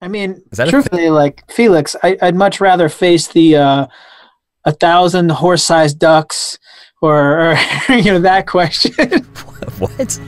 I mean, Is that a thing? truthfully, like Felix, I'd much rather face the 1,000 horse-sized ducks or that question. What?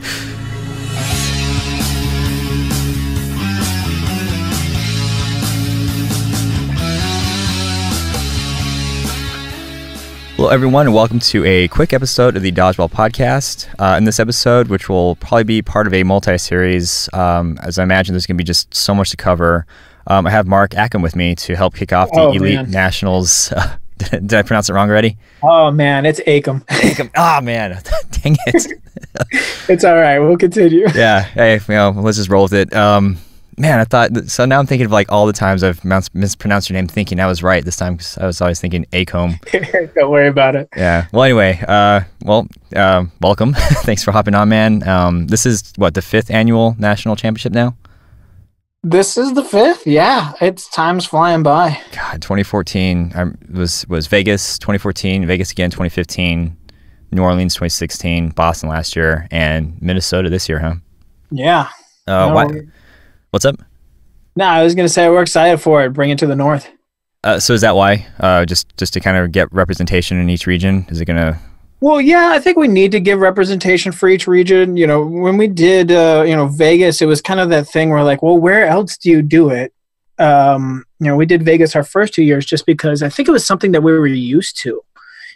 Hello, everyone, and welcome to a quick episode of the Dodgeball podcast. In this episode, which will probably be part of a multi-series, as I imagine there's going to be just so much to cover, I have Mark Acomb with me to help kick off the Elite Nationals. Did I pronounce it wrong already? Oh, man, it's Acomb. Acomb. Oh, man. Dang it. It's all right. We'll continue. Yeah. Hey, let's just roll with it. Man, I thought, so now I'm thinking of like all the times I've mispronounced your name thinking I was right this time because I was always thinking Acomb. Don't worry about it. Yeah. Well, anyway, welcome. Thanks for hopping on, man. This is what, the 5th annual national championship now? This is the 5th. Yeah. Time's flying by. God, 2014 was Vegas, 2014, Vegas again, 2015, New Orleans, 2016, Boston last year, and Minnesota this year, huh? Yeah. What's up? No, I was going to say we're excited for it. Bring it to the north. So is that why? Just to kind of get representation in each region? Is it going to... Well, yeah, I think we need to give representation for each region. You know, when we did, Vegas, it was kind of that thing where like, well, where else do you do it? We did Vegas our first 2 years just because I think it was something that we were used to.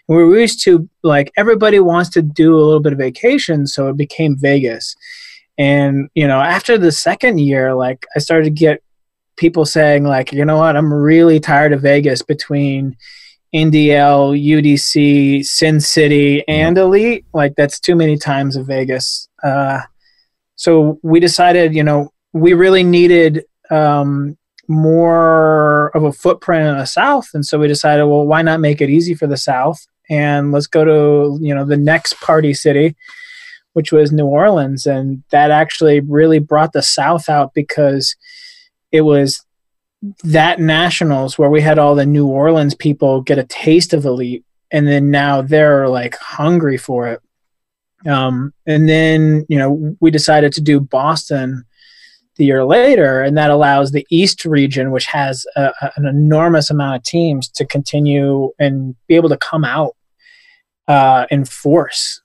We were used to, like, everybody wants to do a little bit of vacation, so it became Vegas. And, after the second year, like, I started to get people saying, like, you know what, I'm really tired of Vegas between NDL, UDC, Sin City, and Elite. Like, that's too many times of Vegas. So we decided, we really needed more of a footprint in the South. And so we decided, well, why not make it easy for the South? And let's go to, the next party city, which was New Orleans. And that actually really brought the South out because it was that nationals where we had all the New Orleans people get a taste of Elite. And then now they're like hungry for it. And then, we decided to do Boston the year later, and that allows the East region, which has an enormous amount of teams, to continue and be able to come out in force.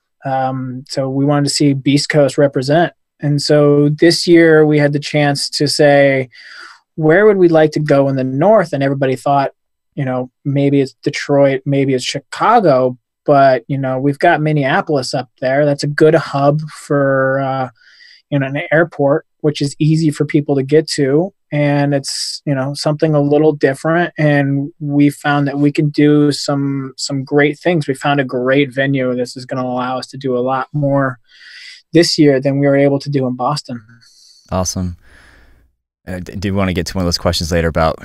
So we wanted to see Beast Coast represent. And so this year we had the chance to say, where would we like to go in the North? And everybody thought, maybe it's Detroit, maybe it's Chicago, but, we've got Minneapolis up there. That's a good hub for, an airport, which is easy for people to get to. And it's, something a little different. And we found that we can do some great things. We found a great venue. This is going to allow us to do a lot more this year than we were able to do in Boston. Awesome. I do want to get to one of those questions later about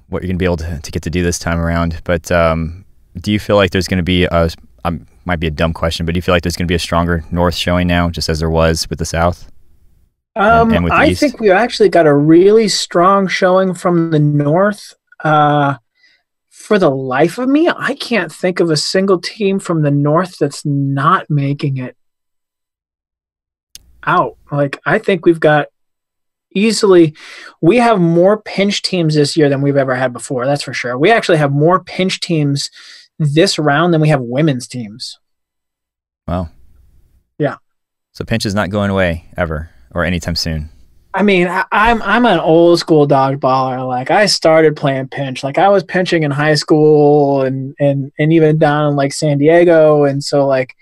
what you're going to be able to get to do this time around. But do you feel like there's going to be might be a dumb question, but do you feel like there's going to be a stronger North showing now, just as there was with the South? And with the I East? think we actually got a really strong showing from the North. For the life of me, I can't think of a single team from the North that's not making it out. Like, I think we have more pinch teams this year than we've ever had before. That's for sure. We actually have more pinch teams this round than we have women's teams. Wow. Yeah. So pinch is not going away ever or anytime soon. I mean, I'm an old school dodgeballer. Like, I started playing pinch. Like, I was pinching in high school and even down in like San Diego. And so, like,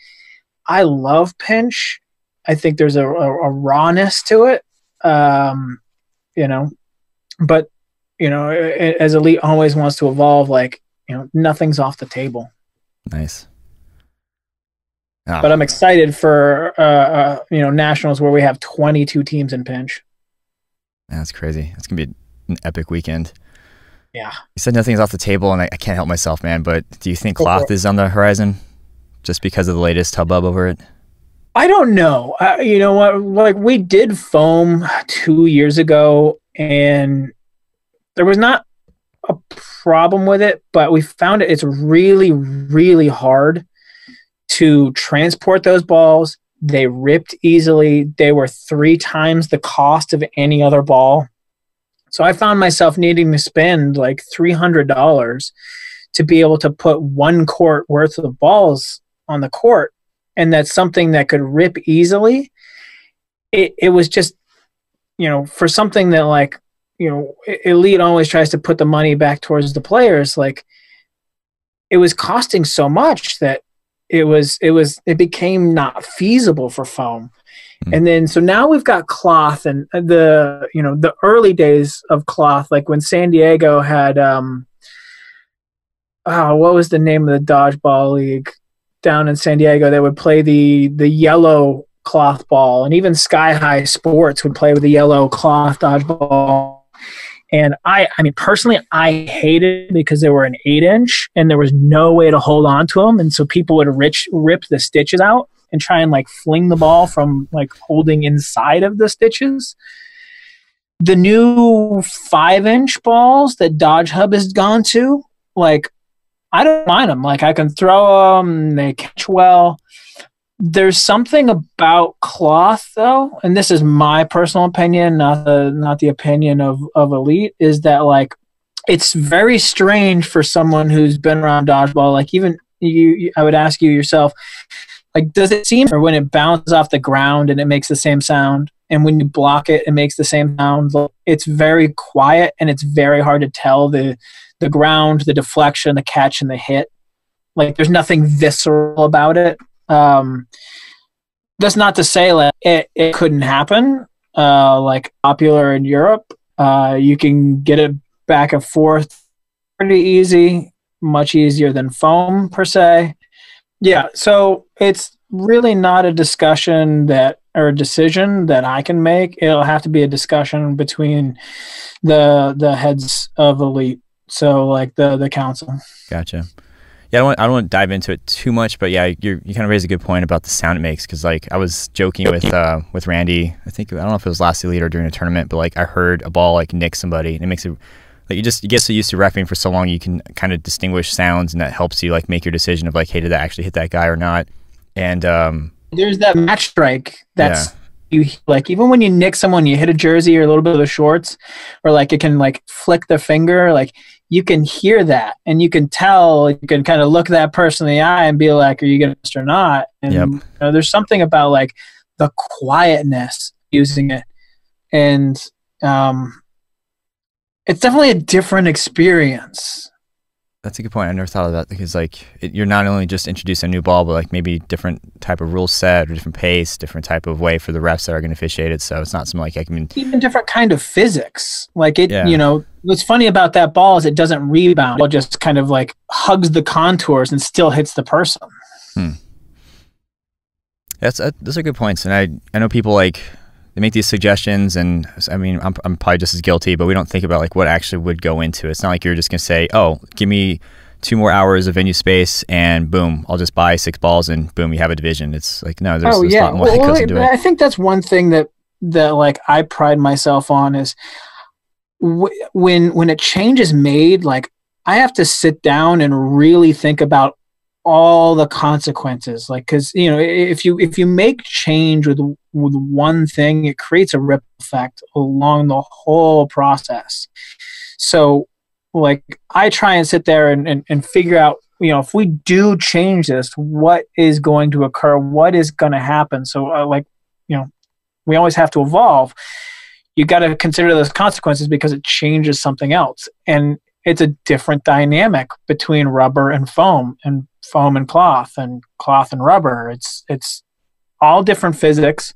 I love pinch. I think there's a rawness to it. But as Elite always wants to evolve, like, nothing's off the table. Nice. But I'm excited for nationals where we have 22 teams in pinch. That's crazy. It's gonna be an epic weekend. Yeah. You said nothing's off the table, and I can't help myself, man. But do you think cloth is on the horizon, just because of the latest hubbub over it? I don't know. You know what? Like, we did foam 2 years ago, and there was not a problem with it, but we found it's really, really hard to transport those balls. They ripped easily. They were 3 times the cost of any other ball. So I found myself needing to spend like $300 to be able to put one quart worth of balls on the court. And that's something that could rip easily. It was just, for something that like, Elite always tries to put the money back towards the players. Like, it was costing so much that it became not feasible for foam. And then, so now we've got cloth, and the early days of cloth, like when San Diego had, what was the name of the dodgeball league down in San Diego that would play the yellow cloth ball, and even Sky High Sports would play with the yellow cloth dodgeball. And I mean, personally, I hated it because they were an 8-inch and there was no way to hold on to them. And so people would rip the stitches out and try and like fling the ball from like holding inside of the stitches. The new 5-inch balls that Dodge Hub has gone to, like, I don't mind them. Like, I can throw them, they catch well. There's something about cloth, though, and this is my personal opinion, not the opinion of Elite, is that like it's very strange for someone who's been around dodgeball. Like, even you, I would ask you yourself, like, does it seem, or when it bounces off the ground and it makes the same sound, and when you block it, it makes the same sound? It's very quiet, and it's very hard to tell the ground, the deflection, the catch, and the hit. Like, there's nothing visceral about it. That's not to say like it couldn't happen. Like popular in Europe, you can get it back and forth pretty easy, much easier than foam per se. Yeah, so it's really not a discussion or a decision that I can make. It'll have to be a discussion between the heads of Elite. So like the council. Gotcha. Yeah, I don't want to dive into it too much, but yeah, you kind of raised a good point about the sound it makes, because like I was joking with Randy. I don't know if it was last Elite or during a tournament, but like I heard a ball like nick somebody, and it makes it like you get so used to repping for so long, you can kind of distinguish sounds, and that helps you like make your decision of like, hey, did that actually hit that guy or not? And there's that match strike that's you like, even when you nick someone, you hit a jersey or a little bit of the shorts, or like it can like flick the finger, like you can hear that, and you can tell, you can kind of look that person in the eye and be like, are you going to miss or not? And there's something about like the quietness using it, and it's definitely a different experience. That's a good point. I never thought of that, because like you're not only just introducing a new ball, but like maybe different type of rule set or different pace, different type of way for the refs that are going to officiate it. So it's not something like even different kind of physics. Like it, what's funny about that ball is it doesn't rebound. It just kind of like hugs the contours and still hits the person. Those are good points. And I know people like, they make these suggestions, and I mean, I'm probably just as guilty, but we don't think about like what actually would go into it. It's not like you're just going to say, oh, give me 2 more hours of venue space and boom, I'll just buy 6 balls and boom, you have a division. It's like, no, there's a lot more that goes into it. I think that's one thing that like I pride myself on is when a change is made, like I have to sit down and really think about all the consequences, like, because if you make change with one thing, it creates a ripple effect along the whole process. So like I try and sit there and figure out, if we do change this, what is going to occur, what is going to happen. So we always have to evolve. You got to consider those consequences because it changes something else, and it's a different dynamic between rubber and foam and cloth and rubber. It's all different physics,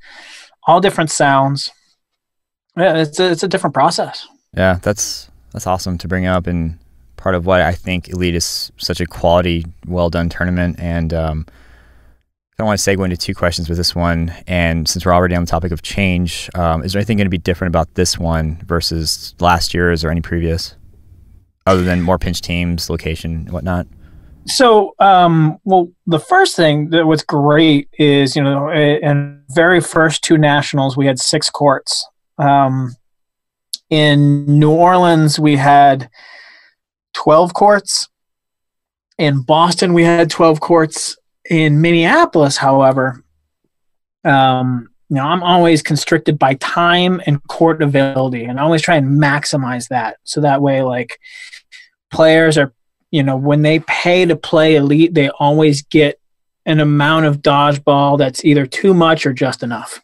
all different sounds. Yeah, it's a different process. Yeah, that's awesome to bring up, and part of why I think Elite is such a quality, well done tournament. And I want to segue into 2 questions with this one. And since we're already on the topic of change, is there anything going to be different about this one versus last year's or any previous, other than more pinch teams, location, and whatnot? So, the first thing that was great is, in very first 2 nationals, we had 6 courts. In New Orleans, we had 12 courts. In Boston, we had 12 courts. In Minneapolis, however, I'm always constricted by time and court availability, and I always try and maximize that. So that way, like, players are, when they pay to play elite, they always get an amount of dodgeball that's either too much or just enough.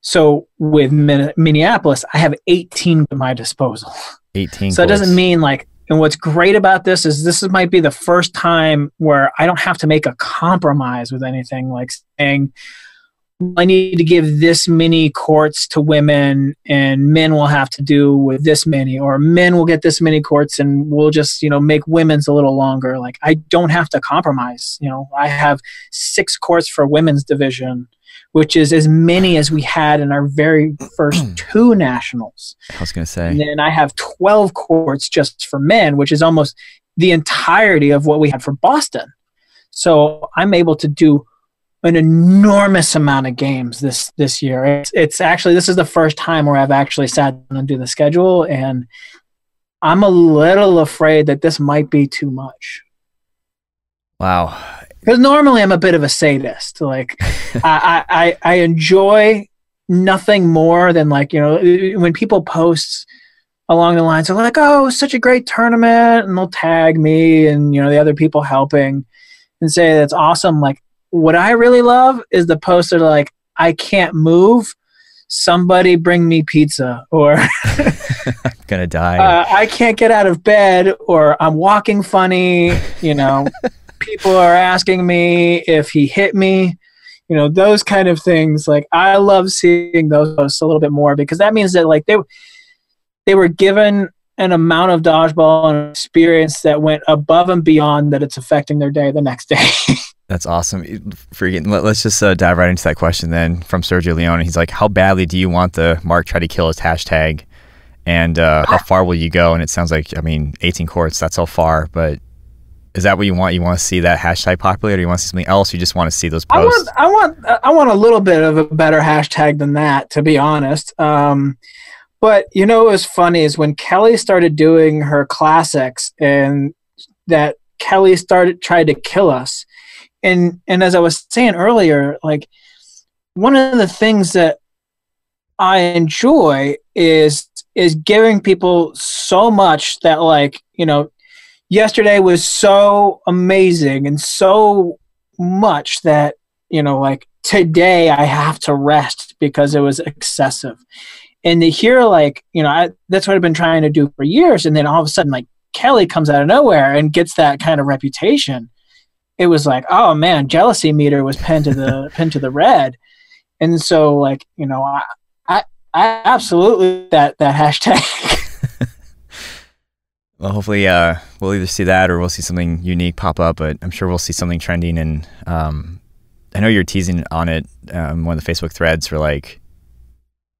So with Minneapolis, I have 18 at my disposal. 18. So it doesn't mean like, and what's great about this is might be the first time where I don't have to make a compromise with anything, like saying, I need to give this many courts to women and men will have to do with this many, or men will get this many courts and we'll just, make women's a little longer. Like, I don't have to compromise. I have 6 courts for women's division, which is as many as we had in our very first 2 nationals. I was going to say. And then I have 12 courts just for men, which is almost the entirety of what we had for Boston. So I'm able to do an enormous amount of games this year. It's actually, this is the first time where I've actually sat down and do the schedule, and I'm a little afraid that this might be too much. Wow. Because normally I'm a bit of a sadist. Like, I enjoy nothing more than, like, when people post along the lines of like, oh, such a great tournament, and they'll tag me and, the other people helping and say that's awesome. Like, what I really love is the posts that are like, I can't move, somebody bring me pizza, or I'm gonna die. I can't get out of bed, or I'm walking funny. People are asking me if he hit me. Those kind of things. Like, I love seeing those posts a little bit more, because that means that, like, they were given an amount of dodgeball and experience that went above and beyond that it's affecting their day the next day. That's awesome. Let's just dive right into that question then from Sergio Leone. He's like, how badly do you want the Mark try to kill us hashtag? And how far will you go? And it sounds like, 18 courts, that's all far. But is that what you want? You want to see that hashtag populate, or you want to see something else? You just want to see those posts? I want a little bit of a better hashtag than that, to be honest. But what was funny is when Kelly started doing her classics, and that Kelly tried to kill us. And as I was saying earlier, like, one of the things that I enjoy is giving people so much that, like, yesterday was so amazing and so much that, like, today I have to rest because it was excessive. And to hear, like, that's what I've been trying to do for years. And then all of a sudden, like, Kelly comes out of nowhere and gets that kind of reputation. It was like, oh man, jealousy meter was pinned to the red. And so, like, I absolutely that hashtag. Well, hopefully we'll either see that or we'll see something unique pop up, but I'm sure we'll see something trending. And I know you're teasing on it, one of the Facebook threads, for like,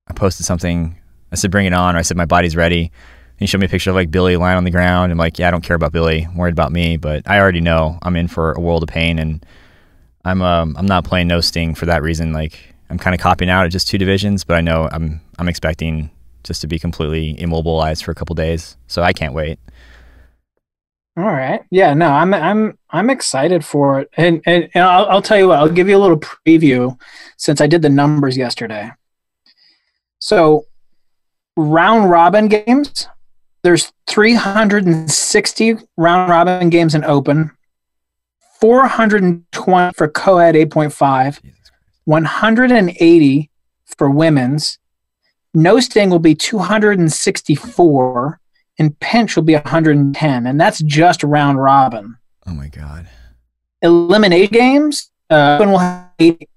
I posted something, I said bring it on, or I said my body's ready. He showed me a picture of, like, Billy lying on the ground. I'm like, yeah, I don't care about Billy. I'm worried about me. But I already know I'm in for a world of pain, and I'm not playing no sting for that reason. Like, I'm kind of copping out at just 2 divisions, but I know I'm expecting just to be completely immobilized for a couple days. So I can't wait. All right. Yeah. No, I'm excited for it, and I'll tell you what. I'll give you a little preview since I did the numbers yesterday. So, round robin games. There's 360 round robin games in open, 420 for co-ed 8.5, 180 for women's. No sting will be 264, and pinch will be 110, and that's just round robin. Oh my God. Elimination games, open will have 80,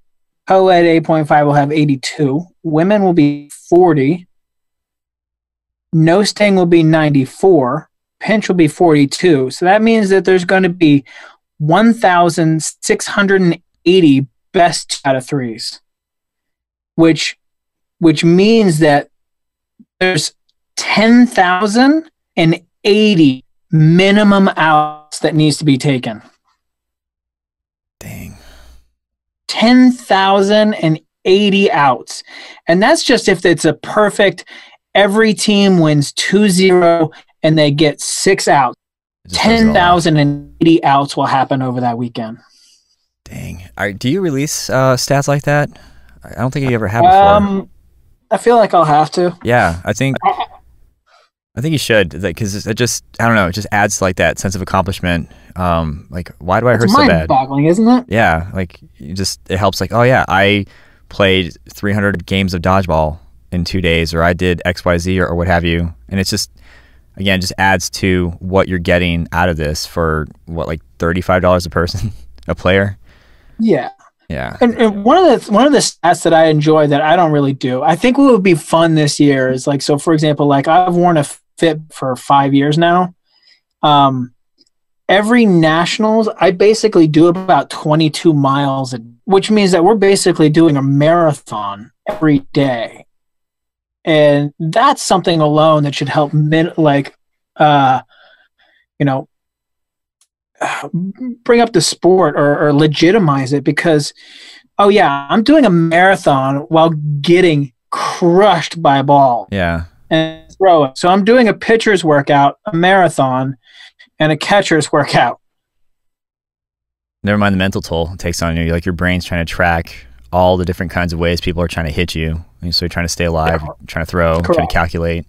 co-ed 8.5 will have 82, women will be 40. No sting will be 94. Pinch will be 42. So that means that there's going to be 1,680 best out of 3s, which means that there's 10,080 minimum outs that needs to be taken. Dang. 10,080 outs. And that's just if it's a perfect, every team wins 2-0 and they get 6 outs. 10,080 outs will happen over that weekend. Dang. Do you release stats like that? I don't think you ever have before. I feel like I'll have to. Yeah, I think you should, because it just, I don't know, it just adds to like that sense of accomplishment. Like, why do I hurt so bad? It's mind-boggling, isn't it? Yeah, like it helps. Like, oh yeah, I played 300 games of dodgeball in 2 days, or I did X, Y, Z, or what have you. And it's just, again, just adds to what you're getting out of this for what, like $35 a person, a player. Yeah. Yeah. And one of the stats that I enjoy that I don't really do, I think what would be fun this year is like, so for example, like I've worn a fit for 5 years now. Every nationals, I basically do about 22 miles, which means that we're basically doing a marathon every day. And that's something alone that should help bring up the sport or legitimize it, because, oh yeah, I'm doing a marathon while getting crushed by a ball. Yeah. And throw it. So I'm doing a pitcher's workout, a marathon, and a catcher's workout. Never mind the mental toll it takes on you. Like, your brain's trying to track all the different kinds of ways people are trying to hit you. And so you're trying to stay alive, trying to throw, trying to calculate.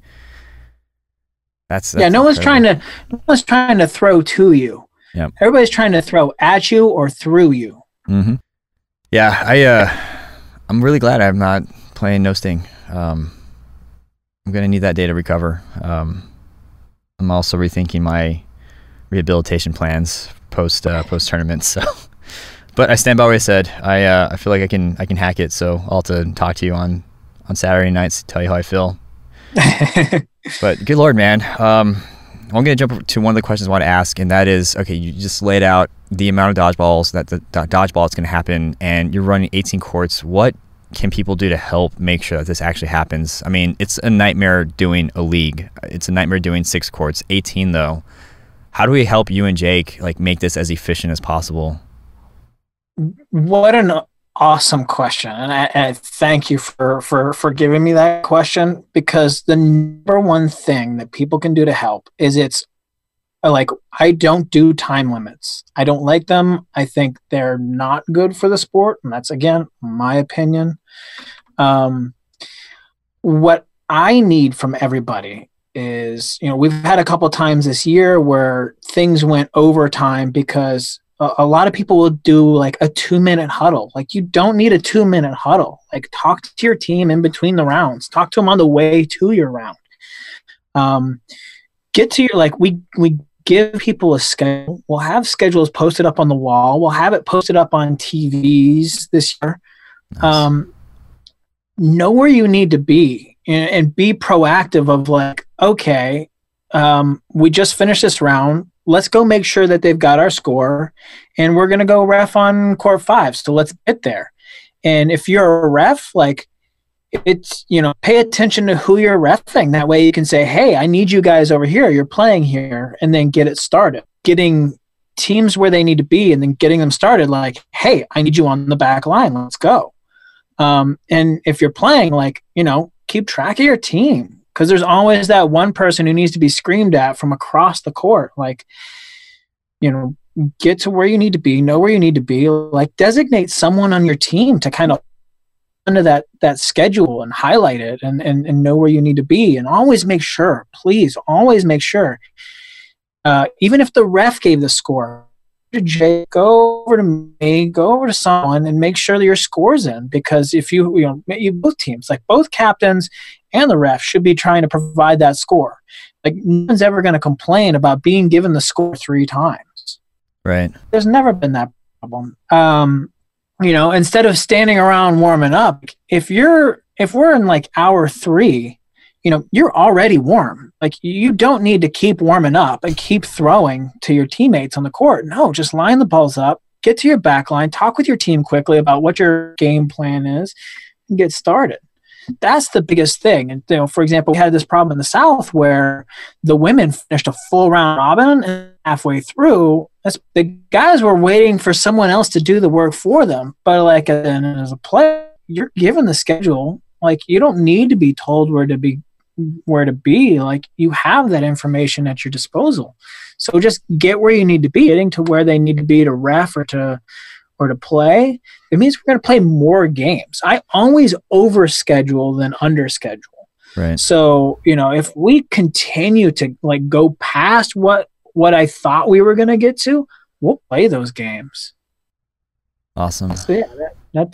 That's yeah. No one's trying to throw to you. Yep. Everybody's trying to throw at you or through you. Mm-hmm. Yeah, I'm really glad I'm not playing no sting. I'm gonna need that day to recover. I'm also rethinking my rehabilitation plans post tournament. So, but I stand by what I said. I feel like I can hack it. So I'll have to talk to you on Saturday nights to tell you how I feel. But good Lord, man. I'm going to jump to one of the questions I want to ask, and that is, okay, you just laid out the amount of dodgeballs that the dodgeball is going to happen, and you're running 18 courts. What can people do to help make sure that this actually happens? I mean, it's a nightmare doing a league. It's a nightmare doing 6 courts. 18 though. How do we help you and Jake like make this as efficient as possible? What an awesome question, and I thank you for giving me that question, because the number one thing that people can do to help is I don't do time limits. I don't like them. I think they're not good for the sport, and that's, again, my opinion. What I need from everybody is, we've had a couple times this year where things went overtime because a lot of people will do like a 2-minute huddle. Like, you don't need a 2-minute huddle. Like, talk to your team in between the rounds. Talk to them on the way to your round. Get to your, we give people a schedule. We'll have schedules posted up on the wall. We'll have it posted up on TVs this year. Nice. Know where you need to be and be proactive of like, okay, we just finished this round. Let's go make sure that they've got our score, and we're going to go ref on court 5. So let's get there. And if you're a ref, like, it's, pay attention to who you're reffing. That way you can say, hey, I need you guys over here. You're playing here, and then get it started. Getting teams where they need to be and then getting them started. Like, hey, I need you on the back line. Let's go. And if you're playing, keep track of your team. Because there's always that one person who needs to be screamed at from across the court. Get to where you need to be, know where you need to be. Like, designate someone on your team to kind of under that schedule and highlight it and know where you need to be. And always make sure, please, always make sure. Even if the ref gave the score, Jake, go over to me, go over to someone, and make sure that your score's in. Because if you both teams, like both captains and the ref, should be trying to provide that score. Like, no one's ever going to complain about being given the score 3 times. Right. There's never been that problem. Instead of standing around warming up, if we're in like hour 3, you're already warm. Like, you don't need to keep warming up and keep throwing to your teammates on the court. No, just line the balls up, get to your back line, talk with your team quickly about what your game plan is, and get started. That's the biggest thing. And, for example, we had this problem in the South where the women finished a full round robin, and halfway through, the guys were waiting for someone else to do the work for them. But as a player, you're given the schedule. Like, you don't need to be told where to be. Like, you have that information at your disposal. So just get where you need to be, getting to where they need to be to ref or to or to play, it means we're going to play more games. I always overschedule than underschedule. Right. So, if we continue to like go past what I thought we were going to get to, we'll play those games. Awesome. So, yeah,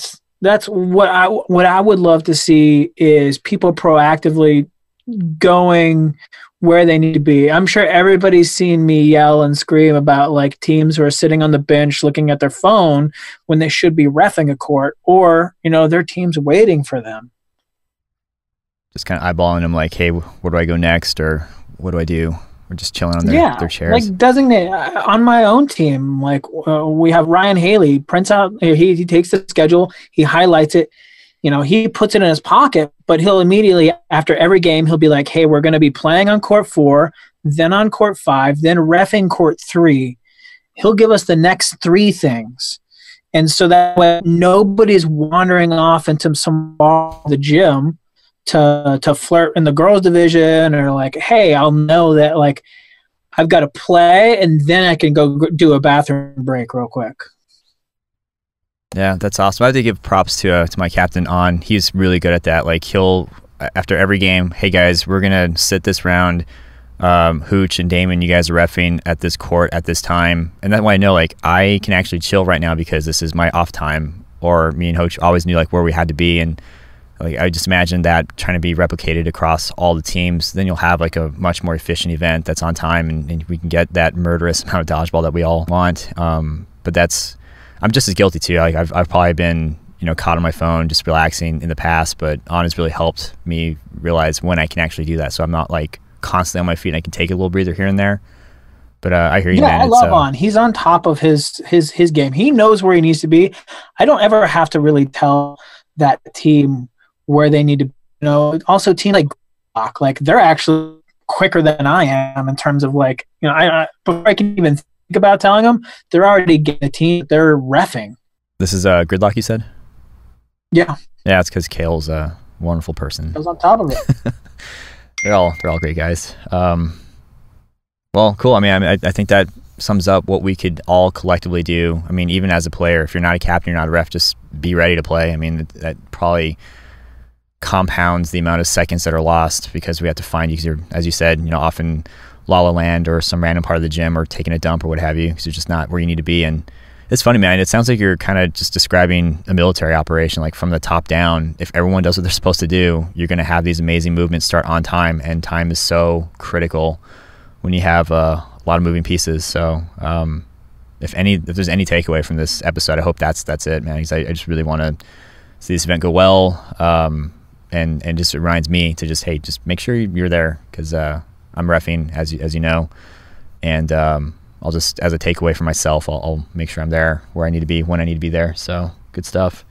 that's what I would love to see is people proactively going where they need to be. I'm sure everybody's seen me yell and scream about like teams who are sitting on the bench looking at their phone when they should be reffing a court, or their team's waiting for them. Just kind of eyeballing them like, hey, where do I go next, or what do I do? Or just chilling on their chairs. Like designate on my own team. Like we have Ryan Haley prints out. He takes the schedule, he highlights it. He puts it in his pocket, but he'll immediately, after every game, he'll be like, hey, we're going to be playing on court 4, then on court 5, then reffing court 3. He'll give us the next 3 things. And so that way nobody's wandering off into some bar the gym to flirt in the girls division, or like, hey, I'll know that like I've got to play and then I can go do a bathroom break real quick. Yeah, that's awesome. I have to give props to my captain on. He's really good at that. Like he'll, after every game, hey guys, we're going to sit this round. Hooch and Damon, you guys are reffing at this court at this time. And that way I know like I can actually chill right now because this is my off time. Or me and Hooch always knew like where we had to be. And like I just imagine that trying to be replicated across all the teams. Then you'll have like a much more efficient event that's on time, and we can get that murderous amount of dodgeball that we all want. But I'm just as guilty too. Like I've probably been caught on my phone just relaxing in the past, but On has really helped me realize when I can actually do that. So I'm not like constantly on my feet, and I can take a little breather here and there. But I hear you, man. I love On. He's on top of his game. He knows where he needs to be. I don't ever have to really tell that team where they need to. Also team like they're actually quicker than I am in terms of like I before I can even think about telling them, they're already getting a team. They're reffing. This is Gridlock, you said? Yeah. Yeah, it's because Kale's a wonderful person. I was on top of it. They're all great guys. Well, cool. I mean, I think that sums up what we could all collectively do. I mean, even as a player, if you're not a captain, you're not a ref, just be ready to play. I mean, that probably compounds the amount of seconds that are lost because we have to find you, because you're, as you said, often La La Land or some random part of the gym or taking a dump or what have you, because you're just not where you need to be. And it's funny, man. It sounds like you're kind of just describing a military operation, like from the top down. If everyone does what they're supposed to do, you're going to have these amazing movements start on time, and time is so critical when you have a lot of moving pieces. So if there's any takeaway from this episode, I hope that's it, man, because I just really want to see this event go well. And just reminds me to just, hey, just make sure you're there, because I'm reffing, as you know, and I'll just, as a takeaway for myself, I'll make sure I'm there where I need to be when I need to be there. So good stuff.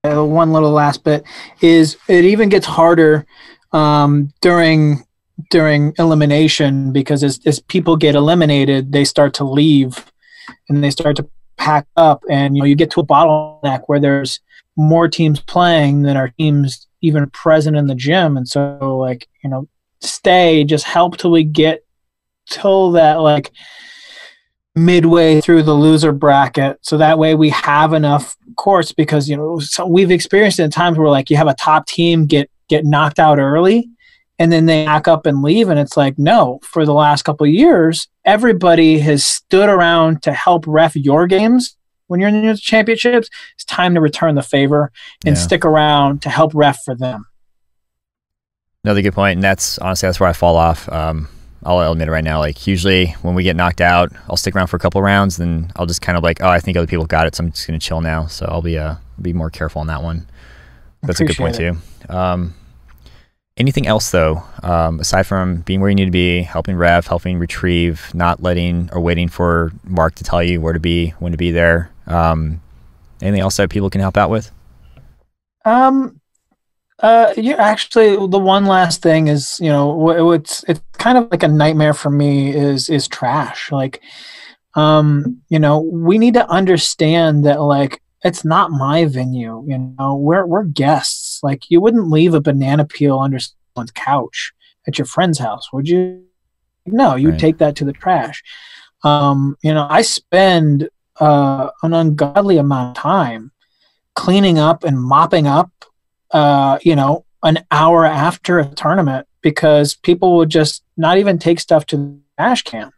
One little last bit is it even gets harder during elimination, because as people get eliminated, they start to leave and they start to pack up, and you get to a bottleneck where there's more teams playing than our teams even present in the gym. And so just help till we get till that like midway through the loser bracket, so that way we have enough courts, because so we've experienced it in times where like you have a top team get knocked out early and then they back up and leave, and it's like, no, for the last couple of years everybody has stood around to help ref your games. When you're in the championships, it's time to return the favor and stick around to help ref for them. Another good point, and that's where I fall off. I'll admit it right now. Like usually when we get knocked out, I'll stick around for a couple of rounds, then I'll just kind of like, I think other people got it, so I'm just gonna chill now. So I'll be more careful on that one. That's a good point too. Anything else though, aside from being where you need to be, helping ref, helping retrieve, not letting or waiting for Mark to tell you where to be, when to be there? Anything else that people can help out with? Actually, the one last thing is, it's kind of like a nightmare for me is trash. Like, we need to understand that like it's not my venue. We're guests. Like, you wouldn't leave a banana peel under someone's couch at your friend's house, would you? No, you'd take that to the trash. I spend an ungodly amount of time cleaning up and mopping up, an hour after a tournament, because people would just not even take stuff to the trash can.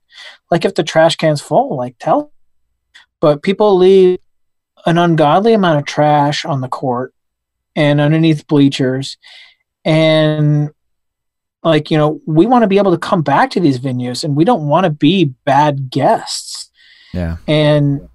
Like if the trash can's full, like tell. But people leave an ungodly amount of trash on the court and underneath bleachers. And we want to be able to come back to these venues, and we don't want to be bad guests. Yeah. And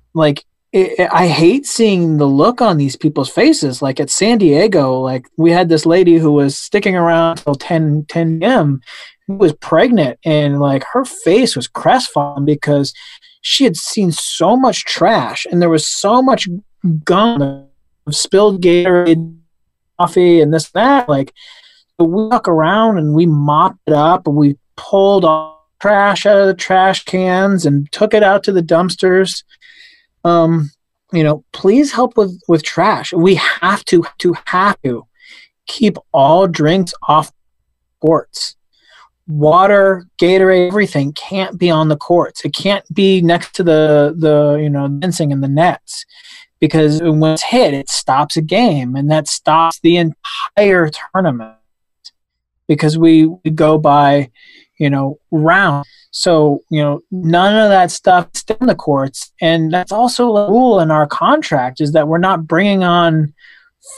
I hate seeing the look on these people's faces. Like at San Diego, like we had this lady who was sticking around till 10 p.m. who was pregnant, and like her face was crestfallen because she had seen so much trash, and there was so much gum, spilled Gatorade, coffee, and this and that. Like we walk around and we mopped it up, and we pulled all trash out of the trash cans and took it out to the dumpsters. Please help with trash. We have to keep all drinks off courts. Water, Gatorade, everything can't be on the courts. It can't be next to the fencing and the nets, because when it's hit, it stops a game, and that stops the entire tournament, because we go by, round. So, none of that stuff is in the courts. And that's also a rule in our contract, is that we're not bringing on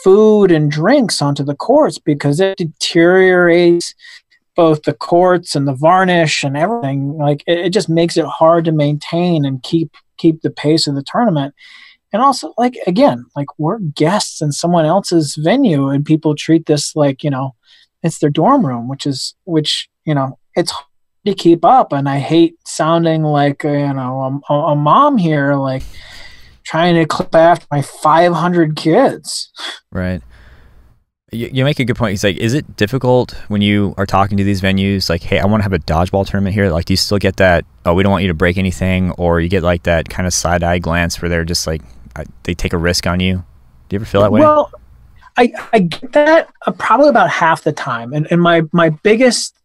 food and drinks onto the courts, because it deteriorates both the courts and the varnish and everything. Like it just makes it hard to maintain and keep the pace of the tournament. And also, again, we're guests in someone else's venue, and people treat this like, it's their dorm room, which it's hard to keep up. And I hate sounding like a mom here, like trying to clip after my 500 kids. Right. You make a good point. He's like, is it difficult when you are talking to these venues, like, hey, I want to have a dodgeball tournament here? Like, do you still get that, oh, we don't want you to break anything? Or you get like that kind of side-eye glance where they're just like, they take a risk on you? Do you ever feel that way? Well, I get that probably about half the time. And my biggest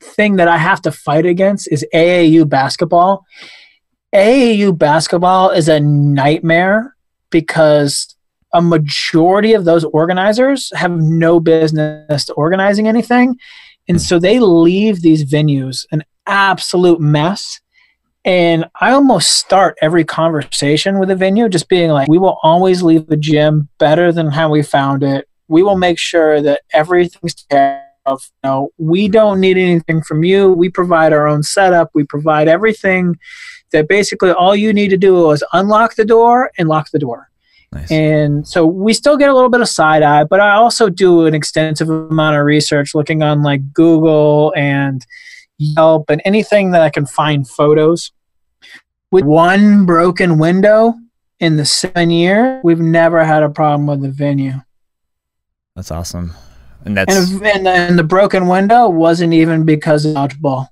thing that I have to fight against is AAU basketball. AAU basketball is a nightmare because a majority of those organizers have no business organizing anything. And so they leave these venues an absolute mess. And I almost start every conversation with a venue just being like, we will always leave the gym better than how we found it. We will make sure that everything's taken care of. We don't need anything from you. We provide our own setup. We provide everything that basically all you need to do is unlock the door and lock the door. Nice. And so we still get a little bit of side eye, but I also do an extensive amount of research looking on Google and Yelp and anything that I can find photos. With one broken window in the 7 years, we've never had a problem with the venue. That's awesome. And that's and the broken window wasn't even because of Dodgeball.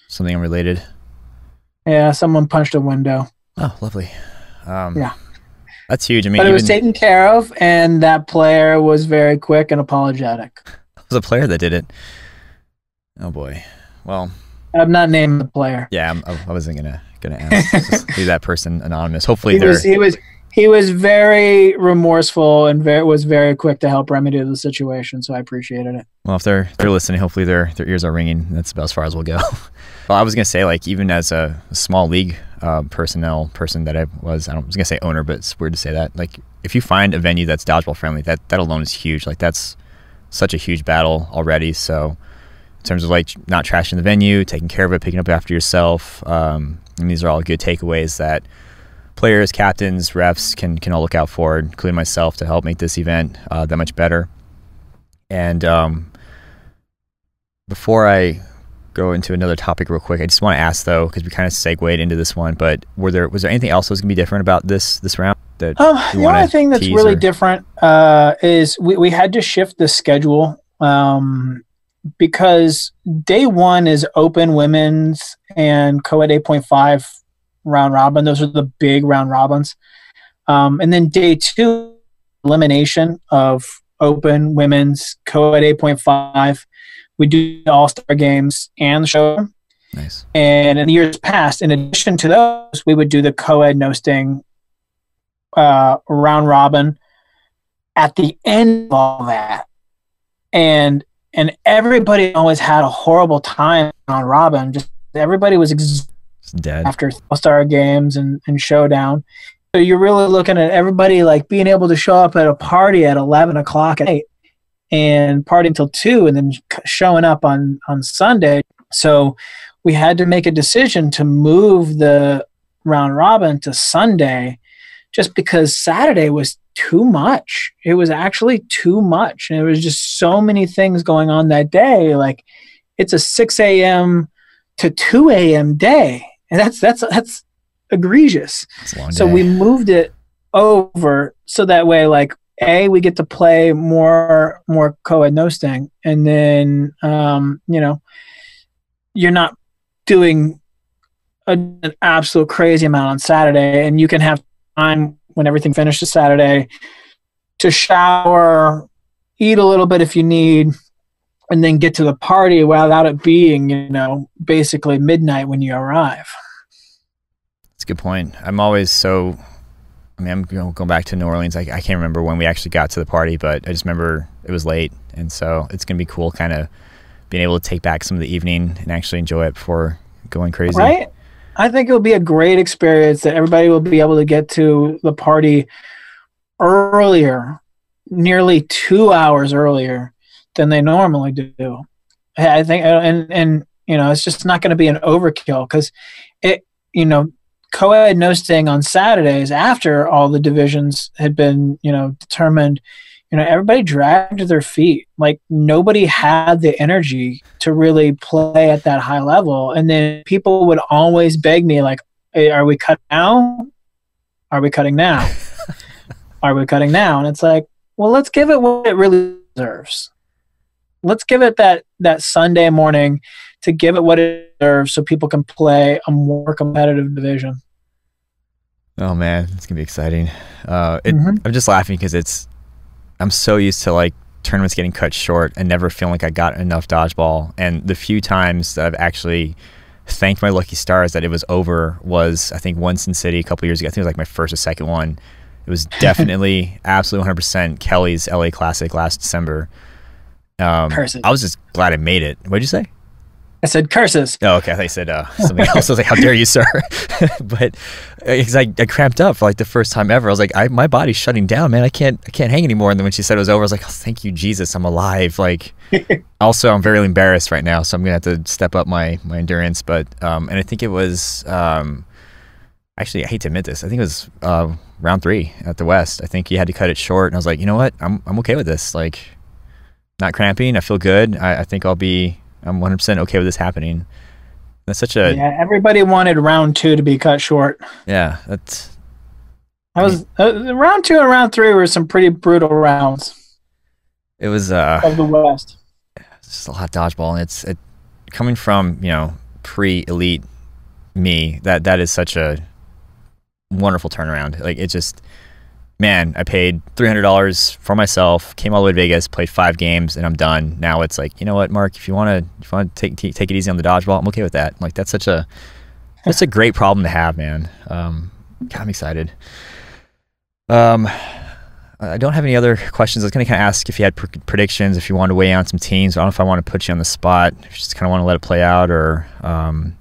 Something unrelated. Yeah, someone punched a window. Oh, lovely. Yeah. That's huge. I mean, but it was taken care of, and that player was very quick and apologetic. It was a player that did it. Oh boy. Well, I'm not naming the player. Yeah, I wasn't gonna ask. Just leave that person anonymous. Hopefully, he was very remorseful and was very quick to help remedy the situation. So I appreciated it. Well, if they're listening, hopefully their ears are ringing. That's about as far as we'll go. Well, I was gonna say, even as a small league person that I was gonna say owner, but it's weird to say that. If you find a venue that's dodgeball friendly, that alone is huge. That's such a huge battle already. So in terms of not trashing the venue, taking care of it, picking up after yourself, and these are all good takeaways that players, captains, refs can all look out for, including myself, to help make this event that much better. And before I go into another topic real quick, I just want to ask though, because we kind of segued into this one, but was there anything else that was gonna be different about this round? That the only thing that's really different is we had to shift the schedule because day one is open women's and co-ed 8.5 round robin. Those are the big round robins. And then day two, elimination of open women's co-ed 8.5. We do the all-star games and the show. Nice. And in the years past, in addition to those, we would do the co-ed no sting round robin at the end of all that, and everybody always had a horrible time on robin. Just everybody was dead after All-Star games and Showdown. So you're really looking at everybody like being able to show up at a party at 11 o'clock at night and party until 2 and then showing up on Sunday. So we had to make a decision to move the round robin to Sunday just because Saturday was too much. It was actually too much. And there was just so many things going on that day. Like it's a 6 a.m. to 2 a.m. day. And that's egregious. So we moved it over so that way, like, we get to play more co-ed no sting, and then you're not doing an absolute crazy amount on Saturday, and you can have time when everything finishes Saturday to shower, eat a little bit if you need, and then get to the party without it being basically midnight when you arrive. That's a good point. I'm going back to New Orleans. I can't remember when we actually got to the party, but I just remember it was late. And so it's going to be cool kind of being able to take back some of the evening and actually enjoy it before going crazy. Right? I think it'll be a great experience that everybody will be able to get to the party earlier, nearly 2 hours earlier than they normally do. I think, and it's just not going to be an overkill because co-ed no sting on Saturdays after all the divisions had been, determined, everybody dragged their feet. Like nobody had the energy to really play at that high level. And then people would always beg me like, hey, are we cutting now? Are we cutting now? Are we cutting now? And it's like, well, let's give it what it really deserves. Let's give it that Sunday morning to give it what it deserves so people can play a more competitive division. Oh man, it's gonna be exciting. I'm just laughing because I'm so used to like tournaments getting cut short and never feeling like I got enough dodgeball. And the few times that I've actually thanked my lucky stars that it was over was, I think, Winston City a couple years ago. I think it was like my first or second one. It was definitely absolutely 100% Kelly's LA Classic last December. I was just glad I made it. What'd you say? I said curses. Oh, okay. I thought you said something else. I was like, how dare you, sir? But because I cramped up for like the first time ever. I was like, my body's shutting down, man. I can't hang anymore. And then when she said it was over, I was like, oh, thank you, Jesus. I'm alive. Like, also, I'm very embarrassed right now. So I'm going to have to step up my endurance. But, and I think it was, actually, I hate to admit this. I think it was round 3 at the West. I think you had to cut it short. And I was like, you know what? I'm okay with this. Like, not cramping. I feel good. I think I'm 100% okay with this happening. That's such a... Yeah, everybody wanted round 2 to be cut short. Yeah, round 2 and round 3 were some pretty brutal rounds. It was... of the West. It's just a lot of dodgeball, and it's coming from, pre-elite me, that is such a wonderful turnaround. Like, it just... Man, I paid $300 for myself, came all the way to Vegas, played 5 games, and I'm done. Now it's like, you know what, Mark, if you want to take it easy on the dodgeball, I'm okay with that. Like, that's a great problem to have, man. God, I'm excited. I don't have any other questions. I was going to kind of ask if you had predictions, if you wanted to weigh on some teams. I don't know if I want to put you on the spot, if you just kind of want to let it play out, or if you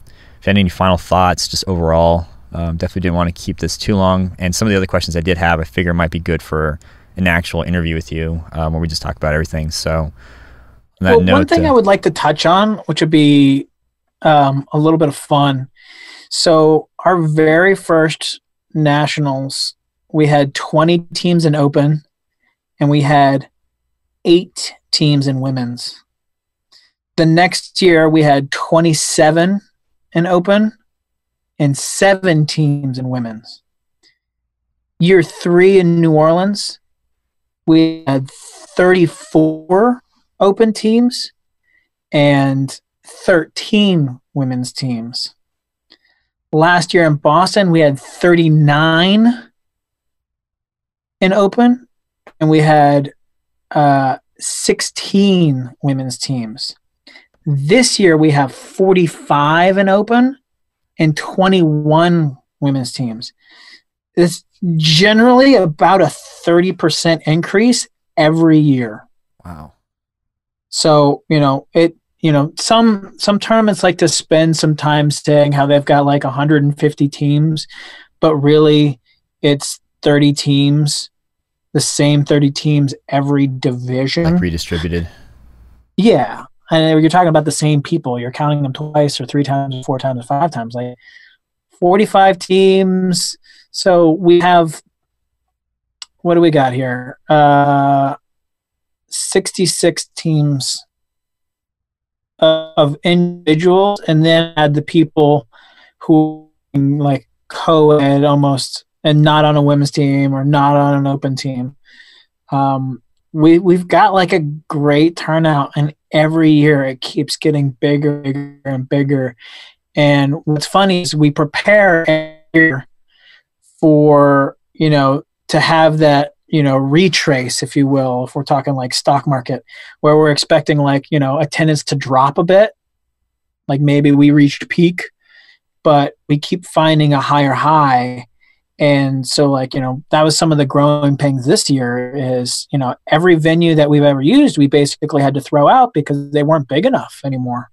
had any final thoughts just overall. Definitely didn't want to keep this too long. And some of the other questions I did have, I figure might be good for an actual interview with you, where we just talk about everything. So on that note, one thing I would like to touch on, which would be a little bit of fun. So our very first nationals, we had 20 teams in open, and we had 8 teams in women's. The next year, we had 27 in open and 7 teams in women's. Year 3 in New Orleans, we had 34 open teams and 13 women's teams. Last year in Boston, we had 39 in open, and we had 16 women's teams. This year, we have 45 in open and 21 women's teams. It's generally about a 30% increase every year. Wow. So, some tournaments like to spend some time saying how they've got like 150 teams, but really it's 30 teams, the same 30 teams every division. Like redistributed. Yeah. And you're talking about the same people. You're counting them twice or 3 times or 4 times or 5 times. Like 45 teams. So we have, what do we got here? 66 teams of individuals, and then add the people who like co-ed almost and not on a women's team or not on an open team. We've got like a great turnout, and every year it keeps getting bigger, bigger and bigger. And what's funny is we prepare every year for, to have that, retrace, if you will, if we're talking like stock market, where we're expecting like, attendance to drop a bit, like maybe we reached peak, but we keep finding a higher high. And so like, that was some of the growing pains this year is, every venue that we've ever used, we basically had to throw out because they weren't big enough anymore.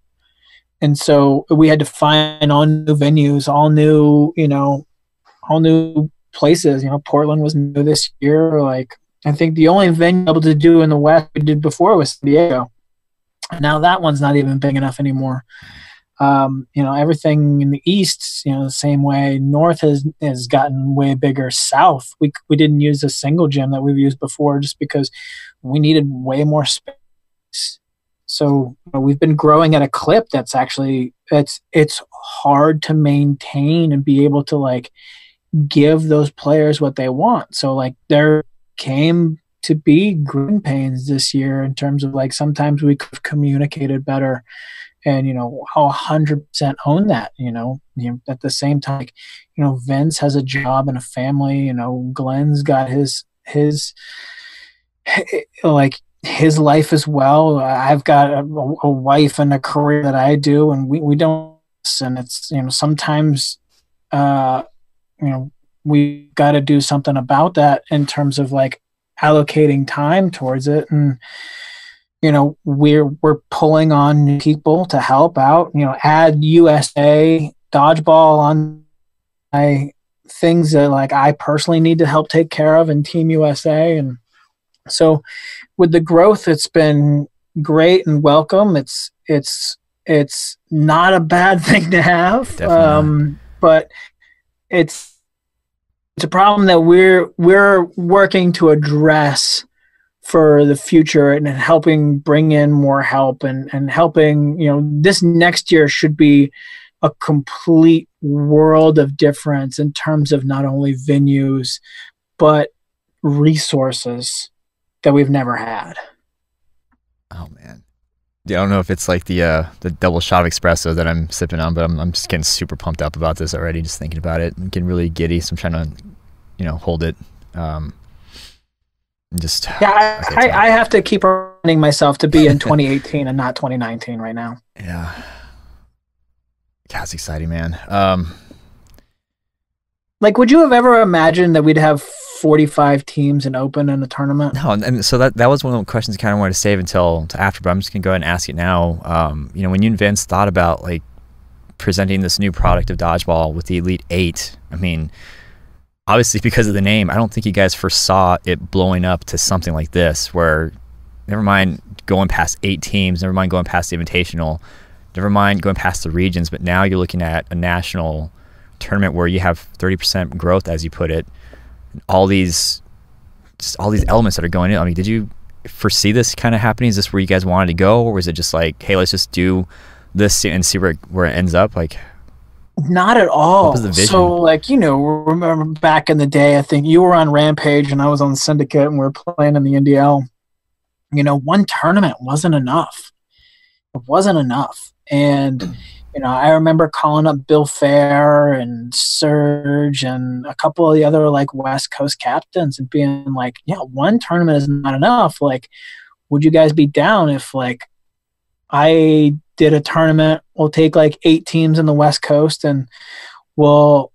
And so we had to find all new venues, all new places. Portland was new this year. Like, I think the only venue able to do in the West we did before was San Diego. Now that one's not even big enough anymore. Everything in the East, the same way. North has gotten way bigger. South, we didn't use a single gym that we've used before just because we needed way more space. So we've been growing at a clip that's actually it's hard to maintain and be able to like give those players what they want. So like there came to be growing pains this year in terms of like sometimes we could have communicated better, and I'll 100% own that. At the same time, like, Vince has a job and a family. Glenn's got his like his life as well. I've got a wife and a career that I do, and we don't. And it's sometimes we got to do something about that in terms of like allocating time towards it. And we're pulling on new people to help out. Add USA Dodgeball on my things that like I personally need to help take care of in Team USA. And so with the growth, it's been great and welcome. It's not a bad thing to have, but it's a problem that we're working to address for the future, and helping bring in more help and helping, this next year should be a complete world of difference in terms of not only venues, but resources that we've never had. Oh man. Yeah, I don't know if it's like the double shot of espresso that I'm sipping on, but I'm just getting super pumped up about this already, just thinking about it. I'm getting really giddy, so I'm trying to, hold it. I have to keep reminding myself to be in 2018 and not 2019 right now. Yeah. God, it's exciting, man. Like, would you have ever imagined that we'd have 45 teams in open in a tournament? No, and so that was one of the questions I kind of wanted to save until after, but I'm just gonna go ahead and ask it now. When you and Vince thought about like presenting this new product of Dodgeball with the Elite 8, I mean, obviously because of the name, I don't think you guys foresaw it blowing up to something like this, where never mind going past 8 teams, never mind going past the Invitational, never mind going past the regions, but now you're looking at a national tournament where you have 30% growth, as you put it, and all these elements that are going in. I mean, did you foresee this kind of happening? Is this where you guys wanted to go, or was it just like, hey, let's just do this and see where it ends up? Like, not at all. What was the vision? So, like, remember back in the day, I think you were on Rampage and I was on Syndicate, and we were playing in the NDL. One tournament wasn't enough. It wasn't enough. And, I remember calling up Bill Fair and Serge and a couple of the other, like, West Coast captains and being like, yeah, one tournament is not enough. Like, would you guys be down if, like, I did a tournament? We'll take like 8 teams in the West Coast, and we'll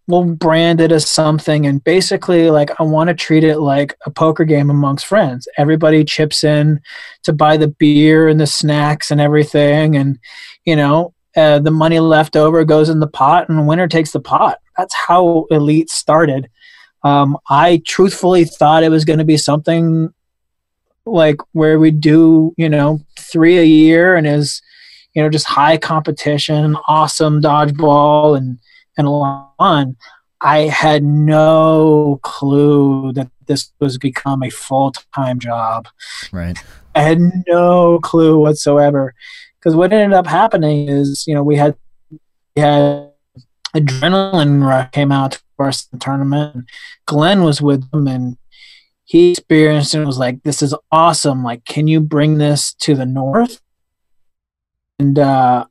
we'll brand it as something, and basically like I want to treat it like a poker game amongst friends. Everybody chips in to buy the beer and the snacks and everything, and the money left over goes in the pot, and the winner takes the pot. That's how Elite started. I truthfully thought it was going to be something like where we do 3 a year, and is just high competition, awesome dodgeball, and a lot of fun. I had no clue that this was become a full-time job. Right. I had no clue whatsoever, because what ended up happening is we had Adrenaline Rush came out to us in the tournament, and Glenn was with them, and he experienced it and was like, this is awesome, like, can you bring this to the north? And the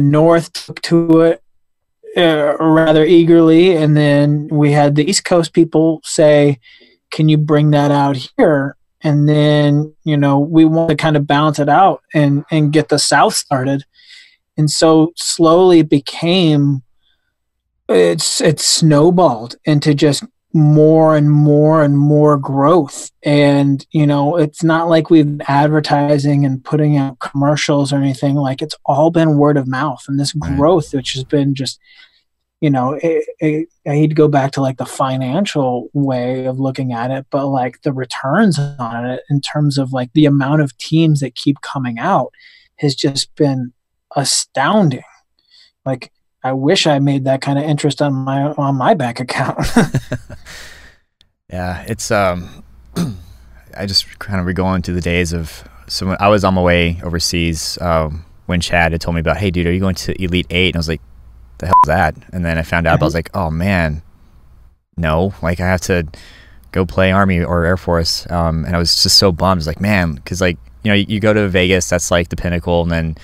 north took to it rather eagerly, and then we had the East Coast people say, can you bring that out here? And then we want to kind of balance it out and get the South started. And so slowly it snowballed into just more and more and more growth. And it's not like we've been advertising and putting out commercials or anything. Like, it's all been word of mouth, and this growth, which has been just I hate to go back to like the financial way of looking at it, but like the returns on it in terms of like the amount of teams that keep coming out has just been astounding. Like, I wish I made that kind of interest on my bank account. Yeah, it's I just kind of going through the days of, so when I was on my way overseas, when Chad had told me about, hey dude, are you going to Elite 8? And I was like, the hell is that? And then I found out, I was like, oh man, no, like I have to go play Army or Air Force. And I was just so bummed. I was like, man, because like, you go to Vegas, that's like the pinnacle, and then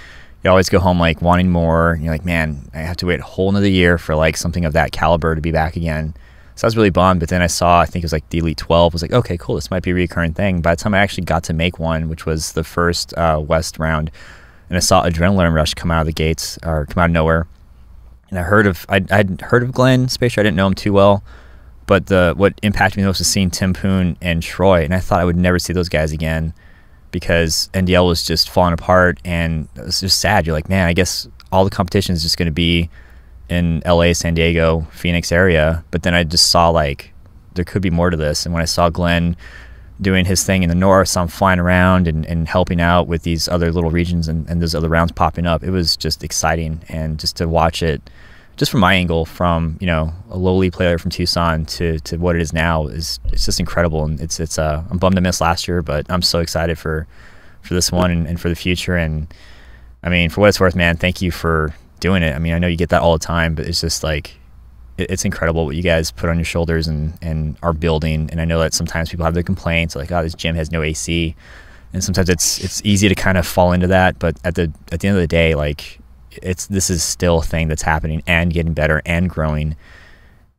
you always go home like wanting more. And you're like, man, I have to wait a whole another year for like something of that caliber to be back again. So I was really bummed. But then I saw, I think it was like the Elite 12, I was like, okay, cool, this might be a recurring thing. By the time I actually got to make one, which was the first West round, and I saw Adrenaline Rush come out of the gates, or come out of nowhere. And I'd heard of Glenn Spacer. I didn't know him too well, but what impacted me most was seeing Tim Poon and Troy, and I thought I would never see those guys again because NDL was just falling apart, and it was just sad. You're like, man, I guess all the competition is just going to be in LA, San Diego, Phoenix area. But then I just saw like there could be more to this, and when I saw Glenn doing his thing in the north, saw him flying around and helping out with these other little regions and those other rounds popping up, it was just exciting. And just to watch it, just from my angle, from a lowly player from Tucson to what it is now, it's just incredible. And it's I'm bummed to miss last year, but I'm so excited for this one and for the future. And I mean, for what it's worth, man, thank you for doing it. I mean, I know you get that all the time, but it's just like, it's incredible what you guys put on your shoulders and are building. And I know that sometimes people have their complaints like, oh, this gym has no AC, and sometimes it's easy to kind of fall into that. But at the end of the day, like, this is still a thing that's happening and getting better and growing,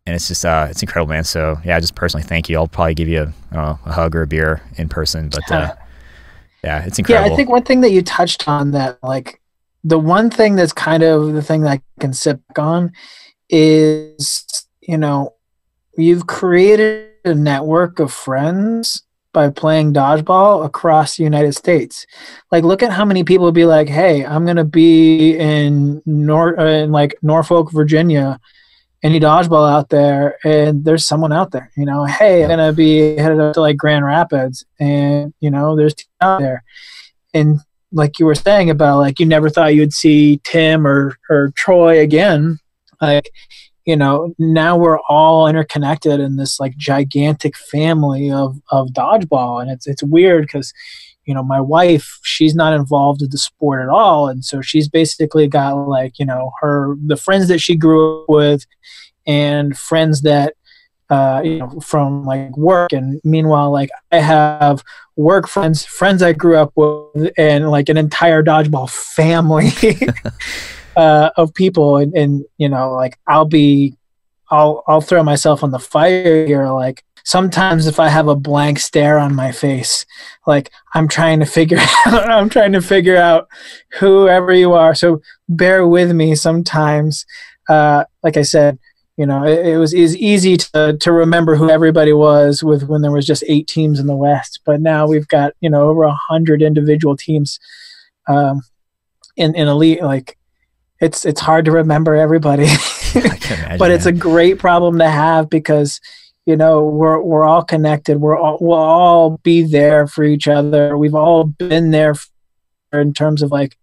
and it's just it's incredible, man. So yeah, just personally thank you. I'll probably give you a hug or a beer in person, but yeah, it's incredible. Yeah, I think one thing that you touched on, that like the one thing that's kind of the thing that I can sit back on is, you've created a network of friends by playing dodgeball across the United States. Like, look at how many people would be like, hey, I'm going to be in Norfolk, Virginia, any dodgeball out there, and there's someone out there, hey, I'm going to be headed up to like Grand Rapids, and, there's teams out there. And like you were saying about like, you never thought you'd see Tim or Troy again. Like, now we're all interconnected in this like gigantic family of dodgeball. And it's weird because, my wife, she's not involved in the sport at all. And so she's basically got like, the friends that she grew up with and friends that, from like work. And meanwhile, like I have work friends I grew up with, and like an entire dodgeball family. Of people, and like I'll throw myself on the fire here. Like, sometimes if I have a blank stare on my face, like I'm trying to figure out whoever you are. So bear with me sometimes. Like I said, it was easy to remember who everybody was with when there was just 8 teams in the West. But now we've got, over 100 individual teams in elite. Like it's hard to remember everybody, I can imagine but it's a great problem to have because, we're all connected. We'll all be there for each other. We've all been there in terms of like,